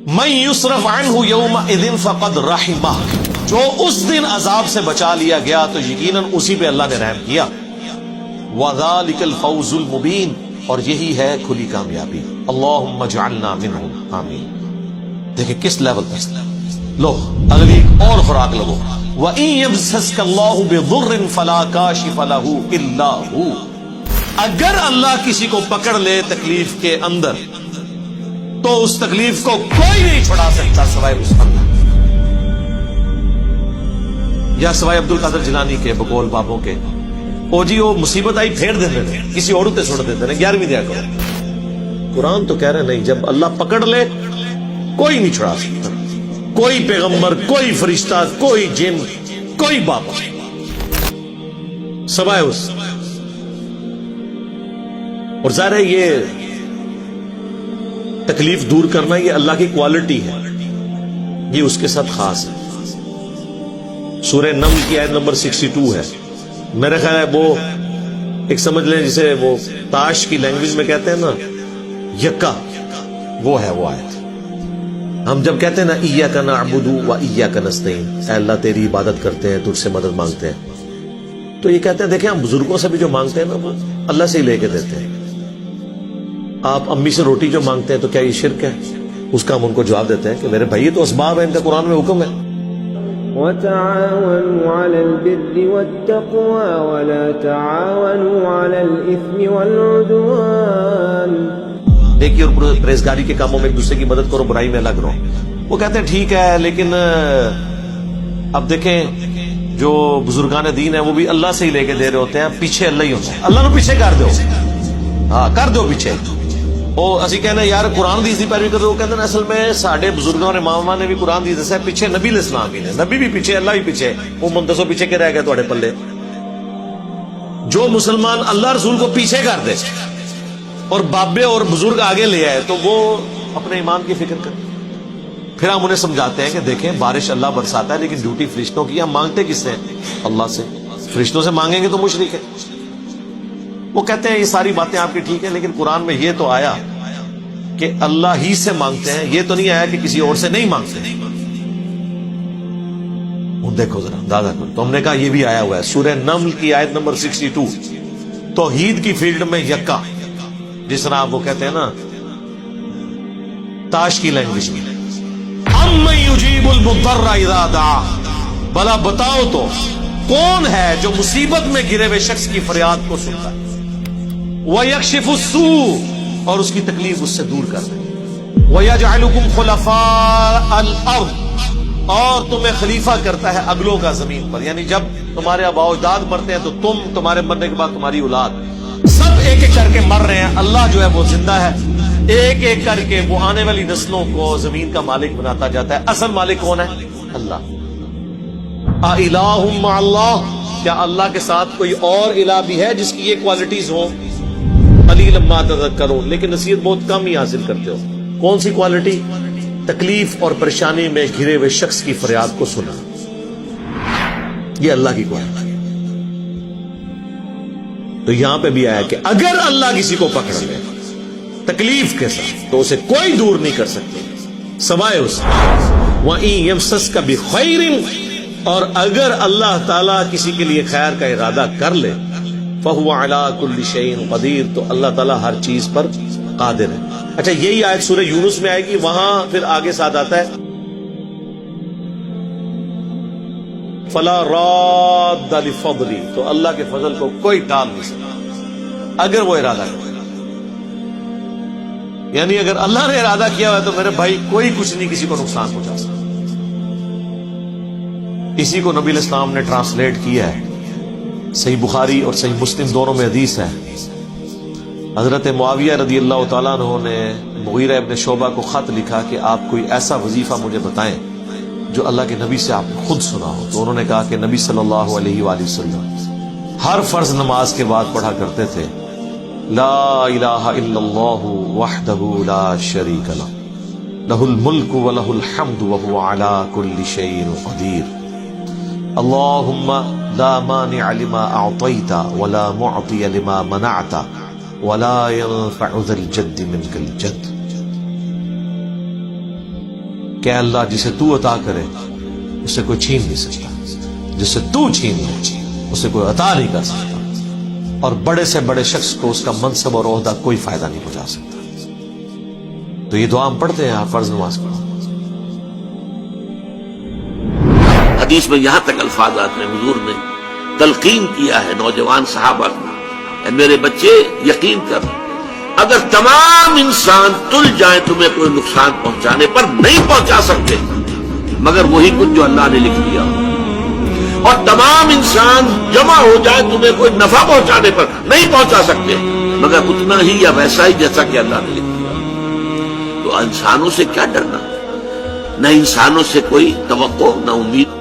من یصرف عنہ یومئذ فقد رحمہ، جو اس دن عذاب سے بچا لیا گیا تو یقیناً اسی پہ اللہ نے رحم کیا. وذالک الفوز المبین، اور یہی ہے کھلی کامیابی. اللہم اجعلنا منہم، آمین. دیکھیں کس لیول پہ. لو اگلی ایک اور خوراک لگو. وَإِن يَمْسَسْكَ اللَّهُ بِضُرٍّ فَلَا كَاشِفَ لَهُ إِلَّا هُوَ، اگر اللہ کسی کو پکڑ لے تکلیف کے اندر تو اس تکلیف کو کوئی نہیں چھڑا سکتا سوائے اس اللہ. یا سوائے عبد القادر جیلانی کے، بقول بابوں کے. او جی وہ مصیبت آئی پھیر دیتے تھے، کسی اور تے چھوڑ دیتے تھے، 11ویں دیا کرو. قرآن تو کہہ رہے نہیں، جب اللہ پکڑ لے کوئی نہیں چھڑا سکتا، کوئی پیغمبر، کوئی فرشتہ، کوئی جن، کوئی بابا، سوائے اس. اور ظاہر ہے یہ تکلیف دور کرنا یہ اللہ کی کوالٹی ہے، یہ اس کے ساتھ خاص ہے. سورہ نمل کی آیت نمبر 62 ہے. میرے خیال ہے وہ ایک سمجھ لیں جسے وہ تاش کی لینگویج میں کہتے ہیں نا یکا، وہ ہے وہ آیت. ہم جب کہتے ہیں نا ایاک نعبد و ایاک نستعین، اے اللہ تیری عبادت کرتے ہیں، تجھ سے مدد مانگتے ہیں، تو یہ کہتے ہیں دیکھیں ہم بزرگوں سے بھی جو مانگتے ہیں نا وہ اللہ سے ہی لے کے دیتے ہیں. آپ امی سے روٹی جو مانگتے ہیں تو کیا یہ شرک ہے؟ اس کا ہم ان کو جواب دیتے ہیں کہ میرے بھائی یہ تو اسباب ہے، ان کا قرآن میں حکم ہے. وَتَعَاوَنُوا عَلَى الْبِرِّ وَالتَّقْوَى وَلَا تَعَاوَنُوا عَلَى الْإِثْمِ وَالْعُدْوَانِ. نیکی اور پرہیزگاری کے کاموں میں ایک دوسرے کی مدد کرو، برائی میں الگ رہو. وہ کہتے ہیں ٹھیک ہے، لیکن اب دیکھیں جو بزرگان دین ہیں وہ بھی اللہ سے ہی لے کے دے رہے ہوتے ہیں، پیچھے اللہ ہی ہوتا ہے. اللہ نو پیچھے کر دو، ہاں کر دو پیچھے. وہ اسی کہنا یار قرآن دی پیروی کر دو. وہ کہتے ہیں اصل میں ساڈے بزرگوں اور اماماں نے بھی قرآن دی دسا پیچھے نبی علیہ السلام بھی نے، نبی بھی پیچھے، اللہ بھی پیچھے. وہ منتصو پیچھے کے رہ گئے تھوڑے پلے. جو مسلمان اللہ رسول کو پیچھے کر دے اور بابے اور بزرگ آگے لے آئے تو وہ اپنے ایمان کی فکر کرے. پھر ہم انہیں سمجھاتے ہیں کہ دیکھیں بارش اللہ برساتا ہے لیکن ڈیوٹی فرشتوں کی. ہم مانگتے کس سے؟ اللہ سے. فرشتوں سے مانگیں گے تو مشرک ہے. وہ کہتے ہیں یہ ساری باتیں آپ کی ٹھیک ہیں، لیکن قرآن میں یہ تو آیا کہ اللہ ہی سے مانگتے ہیں، یہ تو نہیں آیا کہ کسی اور سے نہیں مانگتے. دیکھو ذرا دادا کو تو ہم نے کہا یہ بھی آیا ہوا ہے سورہ نمل کی آیت نمبر 62. توحید کی فیلڈ میں یکا، جس طرح وہ کہتے ہیں نا تاش کی لینگویج میں، اَمَّن يُجِيبُ الْمُضْطَرَّ إِذَا دَعَاهُ، بھلا بتاؤ تو کون ہے جو مصیبت میں گرے ہوئے شخص کی فریاد کو سنتا ہے، وَيَكْشِفُ السُّوءَ، اور اس کی تکلیف اس سے دور کر دے، وَيَجْعَلُكُمْ خُلَفَاءَ الْأَرْضِ، اور تمہیں خلیفہ کرتا ہے اگلوں کا زمین پر. یعنی جب تمہارے آباء و اجداد مرتے ہیں تو تمہارے مرنے کے بعد تمہاری اولاد، سب ایک ایک کر کے مر رہے ہیں. اللہ جو ہے وہ زندہ ہے، ایک ایک کر کے وہ آنے والی نسلوں کو زمین کا مالک بناتا جاتا ہے. اصل مالک کون ہے؟ اللہ. اِلَٰهٌ مَّعَ اللَّهِ، کیا اللہ کے ساتھ کوئی اور الہ بھی ہے جس کی یہ کوالٹیز ہوں؟ قلیلا ما تذکرون، لیکن نصیحت بہت کم ہی حاصل کرتے ہو. کون سی کوالٹی؟ تکلیف اور پریشانی میں گھرے ہوئے شخص کی فریاد کو سنا. یہ اللہ کی کوالٹی. تو یہاں پہ بھی آیا کہ اگر اللہ کسی کو پکڑ لے تکلیف کے ساتھ تو اسے کوئی دور نہیں کر سکتے سوائے اس. وَإِن يَمْسَسْكَ بِخَيْرٍ، اور اگر اللہ تعالیٰ کسی کے لیے خیر کا ارادہ کر لے، فَهُوَ عَلَىٰ كُلِّ شَيْءٍ قَدِيرٌ، تو اللہ تعالیٰ ہر چیز پر قادر ہے. اچھا یہی آیت سورہ یونس میں آئے گی، وہاں پھر آگے ساتھ آتا ہے فَلَا رَادَّ لِفَضْلِهِ، تو اللہ کے فضل کو کوئی ٹال نہیں سکتا اگر وہ ارادہ کرے. یعنی اگر اللہ نے ارادہ کیا ہوا تو میرے بھائی کوئی کچھ نہیں کسی کو نقصان پہنچا سکتا. اسی کو نبی علیہ السلام نے ٹرانسلیٹ کیا ہے. صحیح بخاری اور صحیح مسلم دونوں میں حدیث ہے. حضرت معاویہ رضی اللہ تعالیٰ عنہ نے مغیرہ ابن شعبہ کو خط لکھا کہ آپ کوئی ایسا وظیفہ مجھے بتائیں جو اللہ کے نبی سے آپ نے خود سنا ہو. تو انہوں نے کہا کہ نبی صلی اللہ علیہ وآلہ وسلم ہر فرض نماز کے بعد پڑھا کرتے تھے لا الہ الا اللہ وحدہ لا شریک لہ لہ الملک ولہ الحمد وہو علی کل شیء قدیر اللہم لا مانع لما اعطیت ولا معطی لما منعت ولا ينفع ذا الجد منك الجد. کہ اللہ جسے تو عطا کرے اسے کوئی چھین نہیں سکتا، جسے تو چھین لے اسے کوئی عطا نہیں کر سکتا، اور بڑے سے بڑے شخص کو اس کا منصب اور عہدہ کوئی فائدہ نہیں پہنچا سکتا۔ تو یہ دعا ہم پڑھتے ہیں آپ فرض نماز کے۔ حدیث میں یہاں تک الفاظ آتے ہیں، حضور نے تلقین کیا ہے نوجوان صحابہ کو، اے میرے بچے یقین کر، اگر تمام انسان تل جائیں تمہیں کوئی نقصان پہنچانے پر نہیں پہنچا سکتے مگر وہی کچھ جو اللہ نے لکھ دیا، اور تمام انسان جمع ہو جائے تمہیں کوئی نفع پہنچانے پر نہیں پہنچا سکتے مگر اتنا ہی یا ویسا ہی جیسا کہ اللہ نے لکھ دیا۔ تو انسانوں سے کیا ڈرنا، نہ انسانوں سے کوئی توقع نہ امید۔